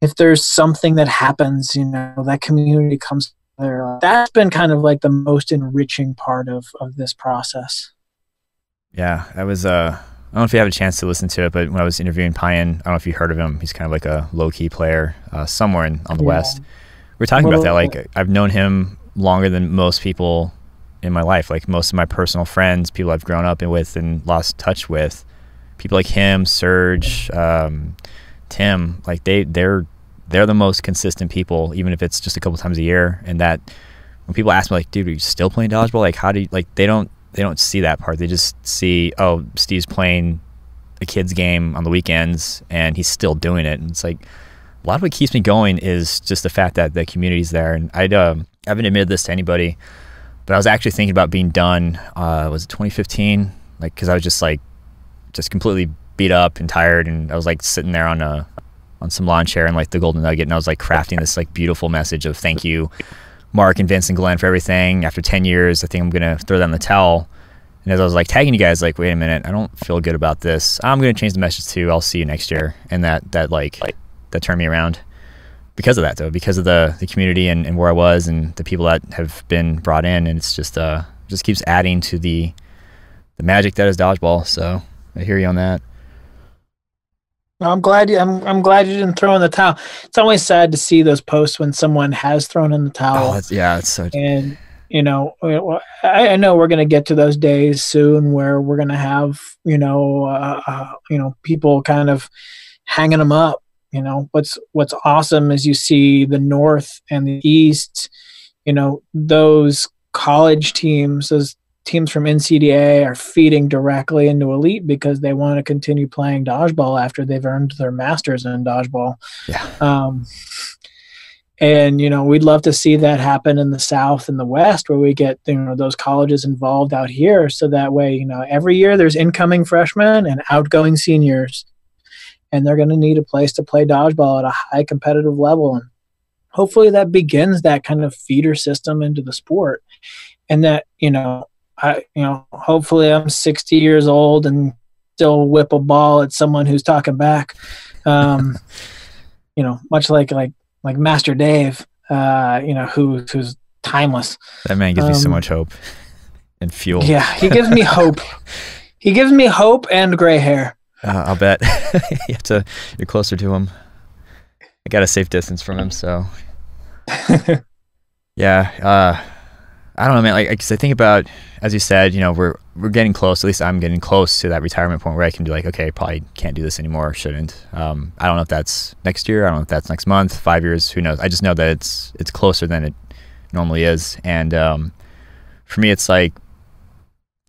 if there's something that happens, that community comes together. That's been kind of like the most enriching part of this process. Yeah, that was, I don't know if you have a chance to listen to it, but when I was interviewing Payan, I don't know if you heard of him. He's kind of like a low-key player somewhere on the West. We were talking about that. Like, I've known him longer than most people in my life. Like, most of my personal friends, people I've grown up with and lost touch with, people like him, Serge, Tim, like they're the most consistent people, even if it's just a couple times a year. And that when people ask me like, dude, are you still playing dodgeball? Like, how do you, like, they don't see that part. They just see, oh, Steve's playing a kid's game on the weekends and he's still doing it. And it's like, a lot of what keeps me going is just the fact that the community's there. And I haven't admitted this to anybody, but I was actually thinking about being done, was it 2015? Like, cause I was just completely beat up and tired. And I was like sitting there on some lawn chair and like the Golden Nugget. And I was like crafting this like beautiful message of thank you, Mark and Vince and Glenn, for everything. After 10 years, I think I'm going to throw them the towel. And as I was like tagging you guys, like, wait a minute, I don't feel good about this. I'm going to change the message to I'll see you next year. And that turned me around because of that though, because of the community and where I was and the people that have been brought in. And it's just keeps adding to the magic that is dodgeball. So I hear you on that. I'm glad you didn't throw in the towel. It's always sad to see those posts when someone has thrown in the towel. It's so. And I know we're going to get to those days soon where we're going to have people kind of hanging them up. What's awesome is you see the North and the East. Those college teams, those teams from NCDA are feeding directly into elite because they want to continue playing dodgeball after they've earned their masters in dodgeball. Yeah. And we'd love to see that happen in the South and the West, where we get those colleges involved out here, so that way every year there's incoming freshmen and outgoing seniors, and they're going to need a place to play dodgeball at a high competitive level, and hopefully that begins that kind of feeder system into the sport, and that hopefully I'm 60 years old and still whip a ball at someone who's talking back. Much like Master Dave, who's timeless. That man gives me so much hope and fuel. Yeah, he gives me hope. He gives me hope and gray hair. I'll bet. You're closer to him. I got a safe distance from him, so. Yeah. I don't know, man. Like, cause I think about, as you said, we're getting close. At least I'm getting close to that retirement point where I can be like, okay, probably can't do this anymore. Shouldn't. I don't know if that's next year. I don't know if that's next month, 5 years. Who knows? I just know that it's closer than it normally is. And for me, it's like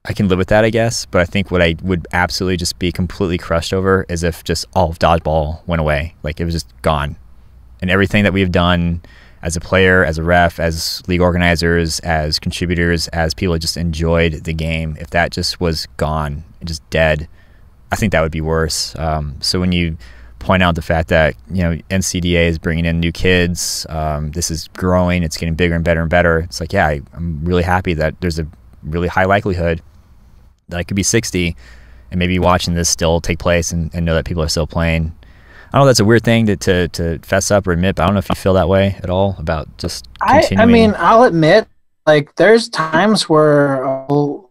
I can live with that, I guess. But I think what I would absolutely just be completely crushed over is if just all of dodgeball went away. Like it was just gone, and everything that we've done as a player, as a ref, as league organizers, as contributors, as people that just enjoyed the game, if that just was gone and just dead, I think that would be worse. So when you point out the fact that NCDA is bringing in new kids, this is growing, it's getting bigger and better and better. It's like, yeah, I'm really happy that there's a really high likelihood that I could be 60 and maybe watching this still take place and know that people are still playing. I know that's a weird thing to fess up or admit, but I don't know if you feel that way at all about just continuing. I mean, I'll admit, like, there's times where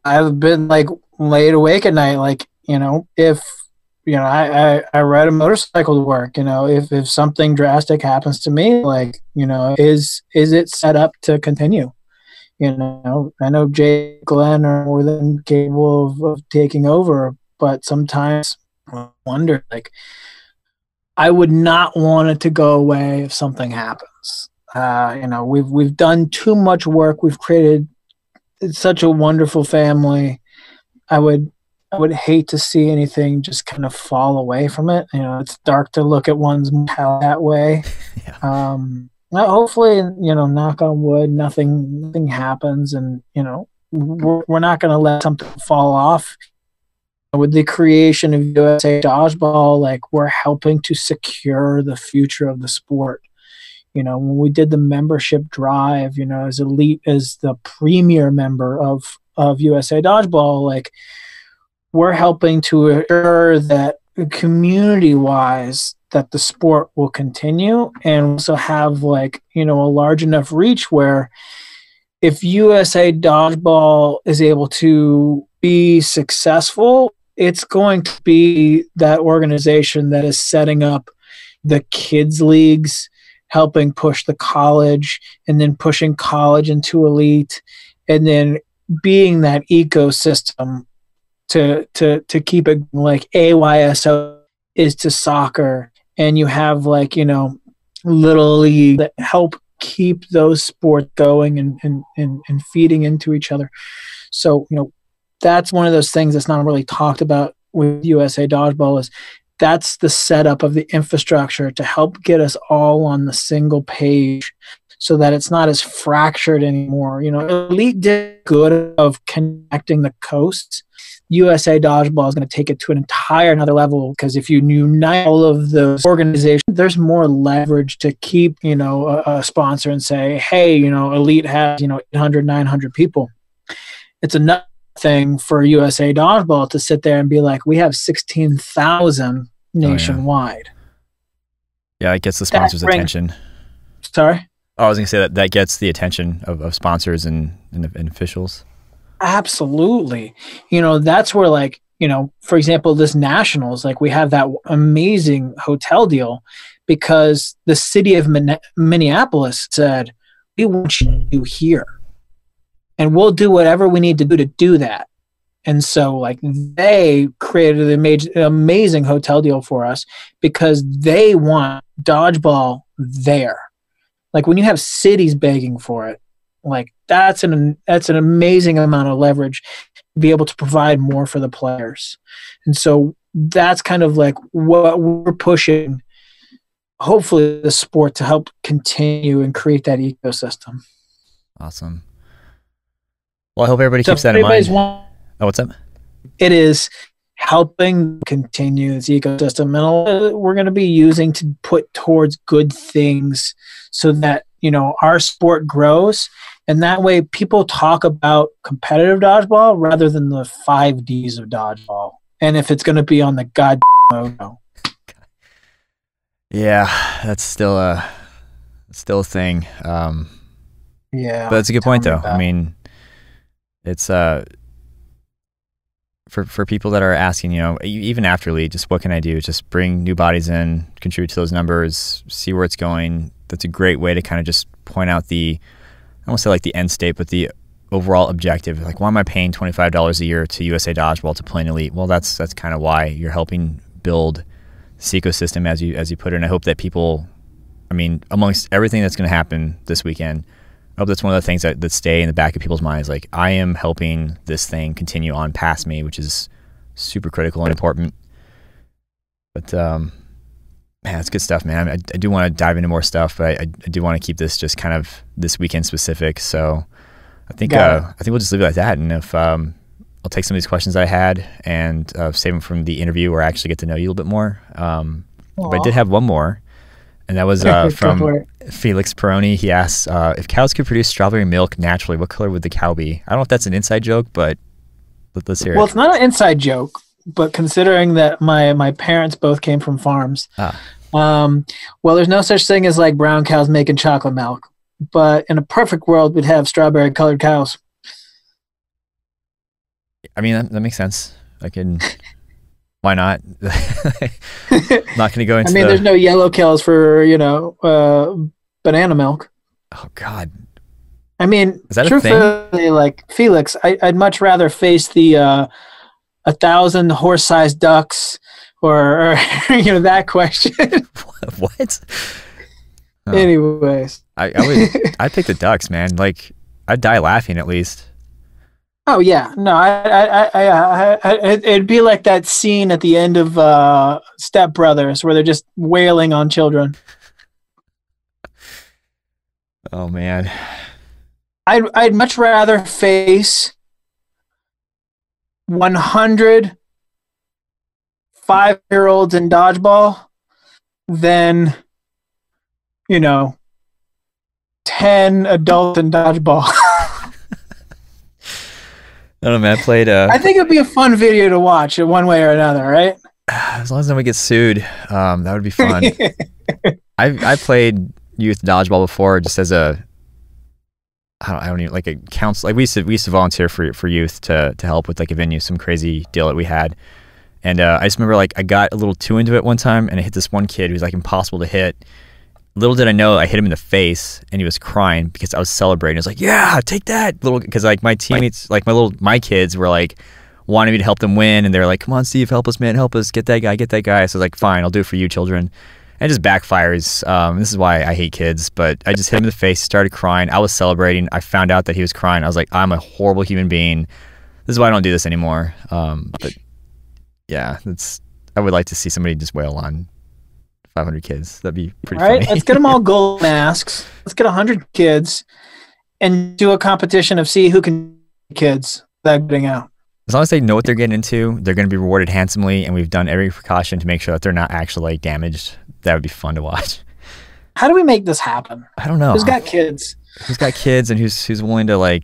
I've been, like, laid awake at night, like, if, I ride a motorcycle to work, if something drastic happens to me, like, is it set up to continue? I know Jay and Glenn are more than capable of taking over, but sometimes I wonder, like, I would not want it to go away if something happens. We've done too much work. We've created such a wonderful family. I would hate to see anything just kind of fall away from it. It's dark to look at one's mortality that way. Yeah. Well, hopefully, knock on wood, nothing happens, and we're not going to let something fall off. With the creation of USA Dodgeball, like, we're helping to secure the future of the sport. When we did the membership drive, as Elite as the premier member of USA Dodgeball, like, we're helping to assure that community wise that the sport will continue, and also have, like, a large enough reach where if USA Dodgeball is able to be successful, it's going to be that organization that is setting up the kids leagues, helping push the college, and then pushing college into Elite, and then being that ecosystem to keep it, like AYSO is to soccer, and you have, like, little league that help keep those sports going and feeding into each other. So that's one of those things that's not really talked about with USA Dodgeball, is that's the setup of the infrastructure to help get us all on the single page, so that it's not as fractured anymore. Elite did good of connecting the coasts. USA Dodgeball is going to take it to an entire another level, because if you unite all of those organizations, there's more leverage to keep, a sponsor and say, hey, Elite has, 800, 900 people. It's another thing for USA Dodgeball to sit there and be like, we have 16,000 nationwide. Yeah, it gets the sponsors' attention. Sorry? Oh, I was going to say that gets the attention of sponsors and officials. Absolutely. That's where, like, for example, this Nationals, like, we have that amazing hotel deal because the city of Minneapolis said, we want you here, and we'll do whatever we need to do that. And so, like, they created an amazing hotel deal for us because they want Dodgeball there. Like, when you have cities begging for it, like, that's an amazing amount of leverage to be able to provide more for the players. And so that's kind of like what we're pushing, hopefully, the sport to help continue and create that ecosystem. Awesome. Well, I hope everybody keeps that in mind. Oh, what's up? It is helping continue this ecosystem, and we're going to be using to put towards good things so that, our sport grows. And that way people talk about competitive dodgeball rather than the 5Ds of dodgeball. And if it's going to be on the goddamn logo. Yeah, that's still a thing. Yeah. But it's a good point, though. I mean, it's for people that are asking, even after Elite, just what can I do? Just bring new bodies in, contribute to those numbers, see where it's going. That's a great way to kind of just point out I won't say like the end state, but the overall objective. Like, why am I paying $25 a year to USA Dodgeball to play in Elite? Well, that's kind of why you're helping build this ecosystem, as you put it. And I hope that people, amongst everything that's going to happen this weekend, I hope that's one of the things that stay in the back of people's minds. Like, I am helping this thing continue on past me, which is super critical and important. But man, it's good stuff, man. I do want to dive into more stuff, but I do want to keep this just kind of this weekend specific. So I think we'll just leave it like that. And if I'll take some of these questions I had and save them from the interview where I actually get to know you a little bit more. But I did have one more, and that was from Felix Peroni. He asks, if cows could produce strawberry milk naturally, what color would the cow be? I don't know if that's an inside joke, but let's hear it. Well, it's not an inside joke, but considering that my parents both came from farms, well, there's no such thing as, like, brown cows making chocolate milk. But in a perfect world, we'd have strawberry colored cows. I mean, that makes sense. Why not? Not going to go into there's no yellow cows for, banana milk. Oh, God. Is that truthfully, a thing? Like, Felix, I'd much rather face the 1,000 horse-sized ducks or that question. What? Oh. Anyways. I'd pick the ducks, man. Like, I'd die laughing at least. Oh yeah, no, it'd be like that scene at the end of Step Brothers where they're just wailing on children. Oh man. I'd much rather face 100 5-year-olds in dodgeball than, you know, 10 adults in dodgeball. I don't know, man. I played I think it'd be a fun video to watch in one way or another, right? as long as nobody gets sued, that would be fun. I played youth dodgeball before, just as a I don't even like a council. Like we used to volunteer for youth to help with like a venue, some crazy deal that we had. And I just remember like I got a little too into it one time, and I hit this one kid who was like impossible to hit. Little did I know, I hit him in the face, and he was crying because I was celebrating. I was like, "Yeah, take that!" Little, because like my teammates, like my kids were like wanting me to help them win, and they're like, "Come on, Steve, help us, man, help us, get that guy, get that guy." So I was like, "Fine, I'll do it for you, children." And it just backfires. This is why I hate kids. But I just hit him in the face, started crying. I was celebrating. I found out that he was crying. I was like, "I'm a horrible human being. This is why I don't do this anymore." But yeah, I would like to see somebody just wail on 500 kids. That'd be pretty funny. Let's get them all gold masks. Let's get 100 kids and do a competition of see who can kids that getting out. As long as they know what they're getting into, they're going to be rewarded handsomely, and we've done every precaution to make sure that they're not actually like damaged. That would be fun to watch. How do we make this happen? I don't know. Who's got kids? Who's got kids, and who's willing to like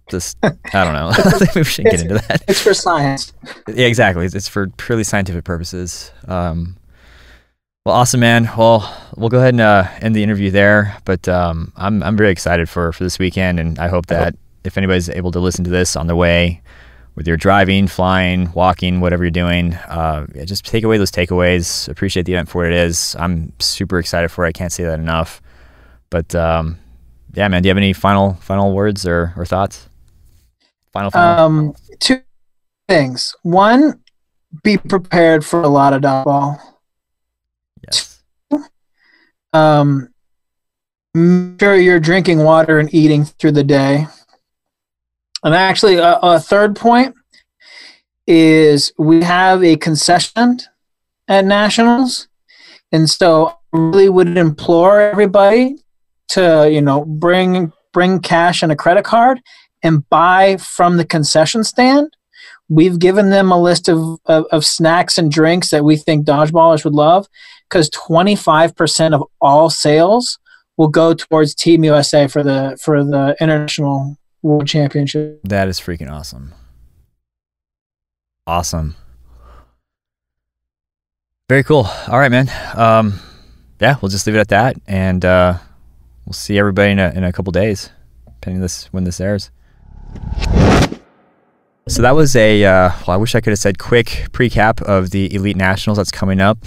just I don't know. I think we shouldn't get into that. It's for science. Yeah, exactly. It's for purely scientific purposes. Well, awesome, man. Well, we'll go ahead and end the interview there. But I'm very excited for this weekend, and I hope that if anybody's able to listen to this on their way, whether you're driving, flying, walking, whatever you're doing, just take away those takeaways. Appreciate the event for what it is. I'm super excited for it. I can't say that enough. But yeah, man. Do you have any final words or thoughts? Final. Two things. One, be prepared for a lot of dodgeball. Yes. Make sure you're drinking water and eating through the day. And actually, a third point is we have a concession at Nationals. And so I really would implore everybody to, bring cash and a credit card and buy from the concession stand. We've given them a list of snacks and drinks that we think dodgeballers would love, because 25% of all sales will go towards Team USA for the International World Championship. That is freaking awesome. Awesome. Very cool. All right, man. Yeah, we'll just leave it at that, and we'll see everybody in a couple days, depending when this airs. So that was I wish I could have said quick precap of the Elite Nationals that's coming up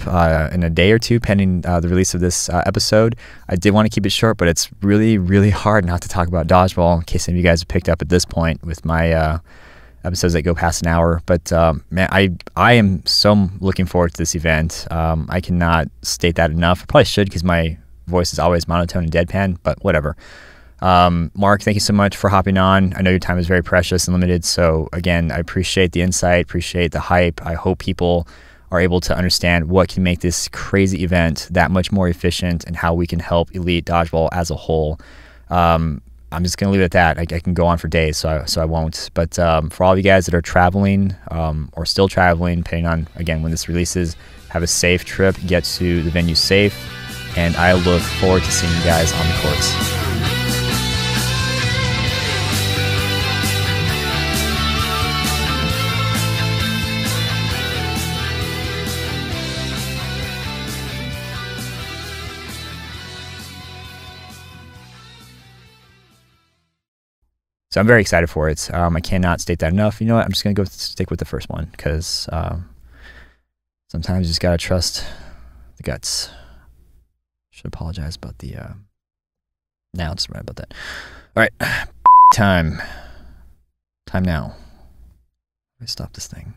in a day or two, pending the release of this episode. I did want to keep it short, but it's really, really hard not to talk about dodgeball, in case any of you guys have picked up at this point with my episodes that go past an hour. But man, I am so looking forward to this event. I cannot state that enough. I probably should, because my voice is always monotone and deadpan, but whatever. Mark, thank you so much for hopping on. I know your time is very precious and limited, so again, I appreciate the insight, appreciate the hype. I hope people are able to understand what can make this crazy event that much more efficient, and how we can help Elite Dodgeball as a whole. I'm just going to leave it at that. I can go on for days, so I won't. But for all of you guys that are traveling or still traveling, depending on, again, when this releases, have a safe trip, get to the venue safe, and I look forward to seeing you guys on the courts. So I'm very excited for it. I cannot state that enough. You know what? I'm just going to go stick with the first one, because sometimes you just got to trust the guts. Should apologize about the... Now, I'll just write about that. All right. Time now. Let me stop this thing.